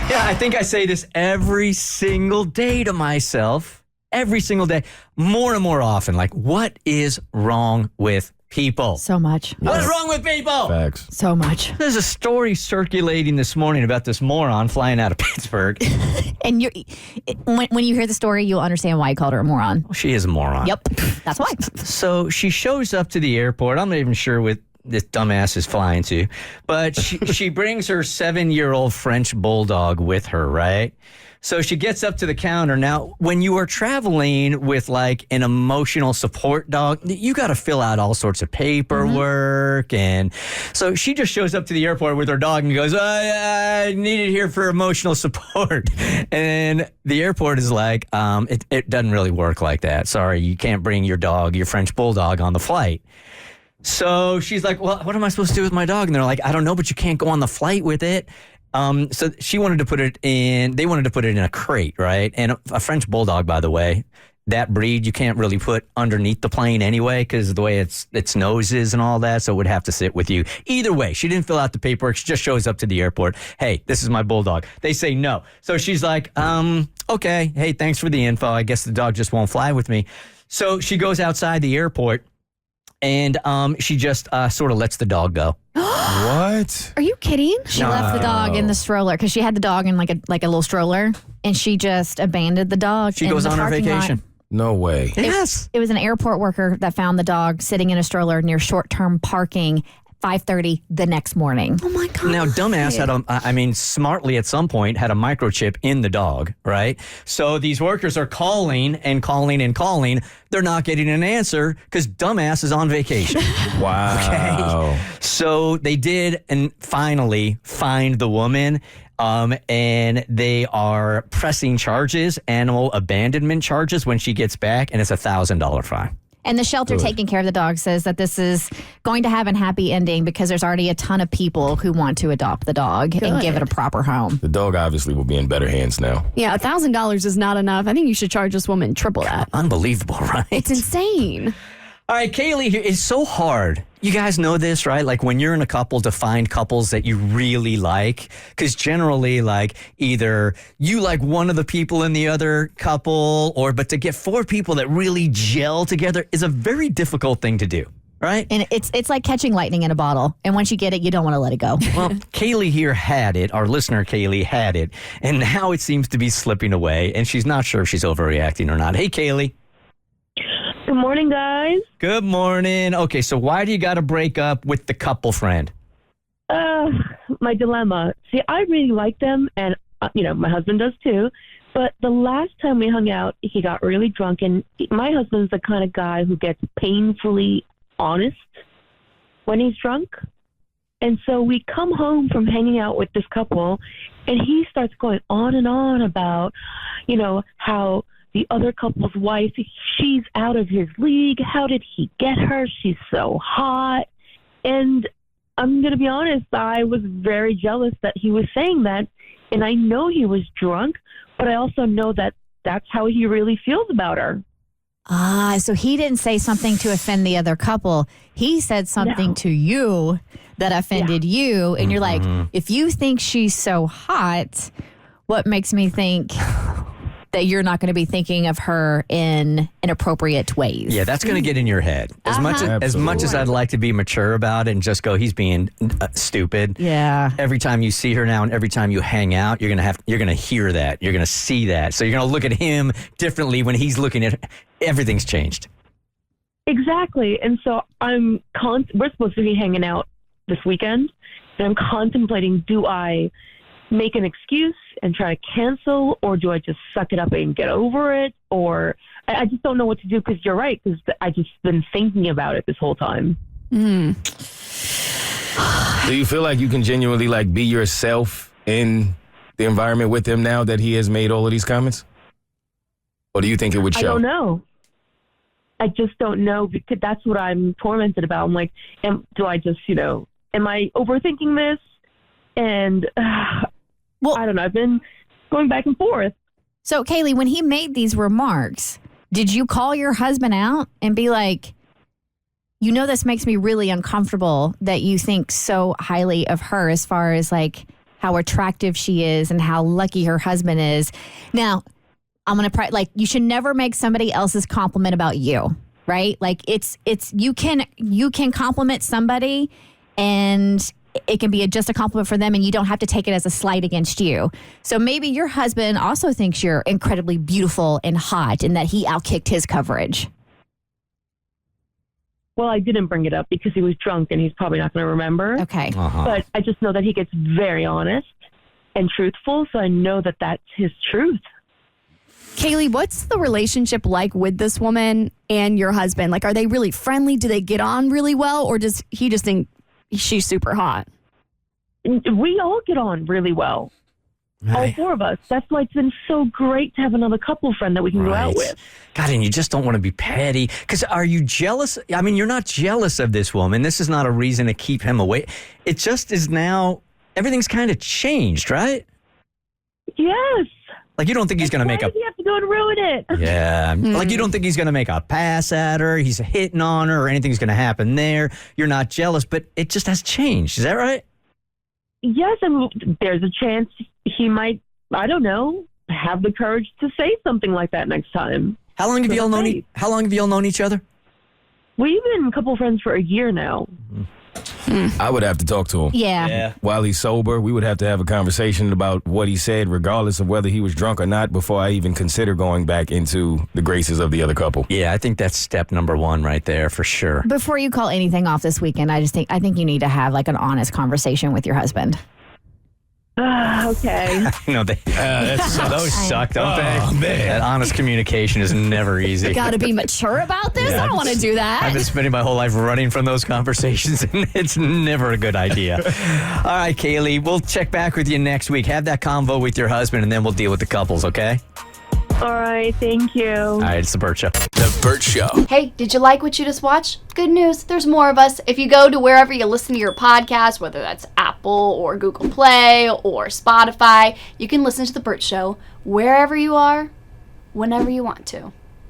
Yeah, I think I say this every single day to myself. Every single day. More and more often. Like, what is wrong with people? So much. What's wrong with people? Facts. So much. There's a story circulating this morning about this moron flying out of Pittsburgh. And when you hear the story, you'll understand why I called her a moron. Well, she is a moron. Yep. That's why. So she shows up to the airport. I'm not even sure what this dumbass is flying to, but she brings her 7-year-old French bulldog with her, right? So she gets up to the counter. Now, when you are traveling with like an emotional support dog, you got to fill out all sorts of paperwork. And so she just shows up to the airport with her dog and goes, I need it here for emotional support. And the airport is like, it doesn't really work like that. Sorry, you can't bring your dog, your French bulldog, on the flight. So she's like, well, what am I supposed to do with my dog? And they're like, I don't know, but you can't go on the flight with it. So they wanted to put it in a crate, right? And a French bulldog, by the way, that breed you can't really put underneath the plane anyway because of the way its nose is and all that. So it would have to sit with you. Either way, she didn't fill out the paperwork. She just shows up to the airport. Hey, this is my bulldog. They say no. So she's like, okay. Hey, thanks for the info. I guess the dog just won't fly with me. So she goes outside the airport and she just sort of lets the dog go. What? Are you kidding? She No. left the dog in the stroller because she had the dog in like a little stroller, and she just abandoned the dog. She in goes the on her parking lot. vacation. No way. Yes. It was an airport worker that found the dog sitting in a stroller near short-term parking. 5:30 the next morning. Oh my God. Now, dumbass smartly at some point had a microchip in the dog, right? So these workers are calling and calling and calling. They're not getting an answer because dumbass is on vacation. Wow. Okay. So they did and finally find the woman. And they are pressing charges, animal abandonment charges when she gets back, and it's $1,000 fine. And the shelter taking care of the dog says that this is going to have a happy ending because there's already a ton of people who want to adopt the dog and give it a proper home. The dog obviously will be in better hands now. Yeah, $1,000 is not enough. I think you should charge this woman triple that. Unbelievable, right? It's insane. All right, Kaylee, here, it's so hard. You guys know this, right? Like when you're in a couple to find couples that you really like, because generally, like either you like one of the people in the other couple, but to get 4 people that really gel together is a very difficult thing to do, right? And it's like catching lightning in a bottle. And once you get it, you don't want to let it go. Well, Kaylee here had it. Our listener, Kaylee, had it. And now it seems to be slipping away. And she's not sure if she's overreacting or not. Hey, Kaylee. Good morning, guys. Good morning. Okay, so why do you got to break up with the couple friend? My dilemma. See, I really like them, and, my husband does too. But the last time we hung out, he got really drunk, and my husband's the kind of guy who gets painfully honest when he's drunk. And so we come home from hanging out with this couple, and he starts going on and on about, how the other couple's wife, she's out of his league. How did he get her? She's so hot. And I'm going to be honest, I was very jealous that he was saying that. And I know he was drunk, but I also know that that's how he really feels about her. Ah, so he didn't say something to offend the other couple. He said something to you that offended you. And you're like, if you think she's so hot, what makes me think that you're not going to be thinking of her in inappropriate ways? Yeah, that's going to get in your head. As much as I'd like to be mature about it and just go, he's being stupid. Yeah. Every time you see her now and every time you hang out, you're going to hear that. You're going to see that. So you're going to look at him differently when he's looking at everything's changed. Exactly. And so we're supposed to be hanging out this weekend, and I'm contemplating, do I make an excuse and try to cancel, or do I just suck it up and get over it? Or I just don't know what to do, because you're right, because I just been thinking about it this whole time. Do you feel like you can genuinely be yourself in the environment with him now that he has made all of these comments? Or do you think it would show? I don't know. I just don't know, because that's what I'm tormented about. I'm like, do I just, am I overthinking this? And Well, I don't know. I've been going back and forth. So, Kaylee, when he made these remarks, did you call your husband out and be like, this makes me really uncomfortable that you think so highly of her, as far as how attractive she is and how lucky her husband is. Now, I'm going to you should never make somebody else's compliment about you, right? Like it's you can compliment somebody and it can be just a compliment for them and you don't have to take it as a slight against you. So maybe your husband also thinks you're incredibly beautiful and hot and that he outkicked his coverage. Well, I didn't bring it up because he was drunk and he's probably not going to remember. Okay. But I just know that he gets very honest and truthful, so I know that that's his truth. Kaylee, what's the relationship like with this woman and your husband? Like, are they really friendly? Do they get on really well? Or does he just think she's super hot? We all get on really well. Right. All four of us. That's why it's been so great to have another couple friend that we can go out with. God, and you just don't want to be petty. Because are you jealous? I mean, you're not jealous of this woman. This is not a reason to keep him away. It just is now, everything's kind of changed, right? Yes. Like, you don't think he's going to make Why a... does he have to go and ruin it? Yeah. Like, you don't think he's going to make a pass at her, he's hitting on her, or anything's going to happen there. You're not jealous, but it just has changed. Is that right? Yes, and there's a chance he might, I don't know, have the courage to say something like that next time. How long have you all known each other? We've been a couple friends for a year now. I would have to talk to him. Yeah. While he's sober, we would have to have a conversation about what he said, regardless of whether he was drunk or not, before I even consider going back into the graces of the other couple. Yeah, I think that's step number one right there for sure. Before you call anything off this weekend, I think you need to have like an honest conversation with your husband. Okay. No, those suck, don't they? Oh, man. That honest communication is never easy. Got to be mature about this? Yeah, I don't want to do that. I've been spending my whole life running from those conversations, and it's never a good idea. All right, Kaylee, we'll check back with you next week. Have that convo with your husband, and then we'll deal with the couples, okay? All right. Thank you. All right, it's The Bert Show. The Bert Show. Hey, did you like what you just watched? Good news, there's more of us. If you go to wherever you listen to your podcast, whether that's Apple or Google Play or Spotify, you can listen to The Bert Show wherever you are, whenever you want to.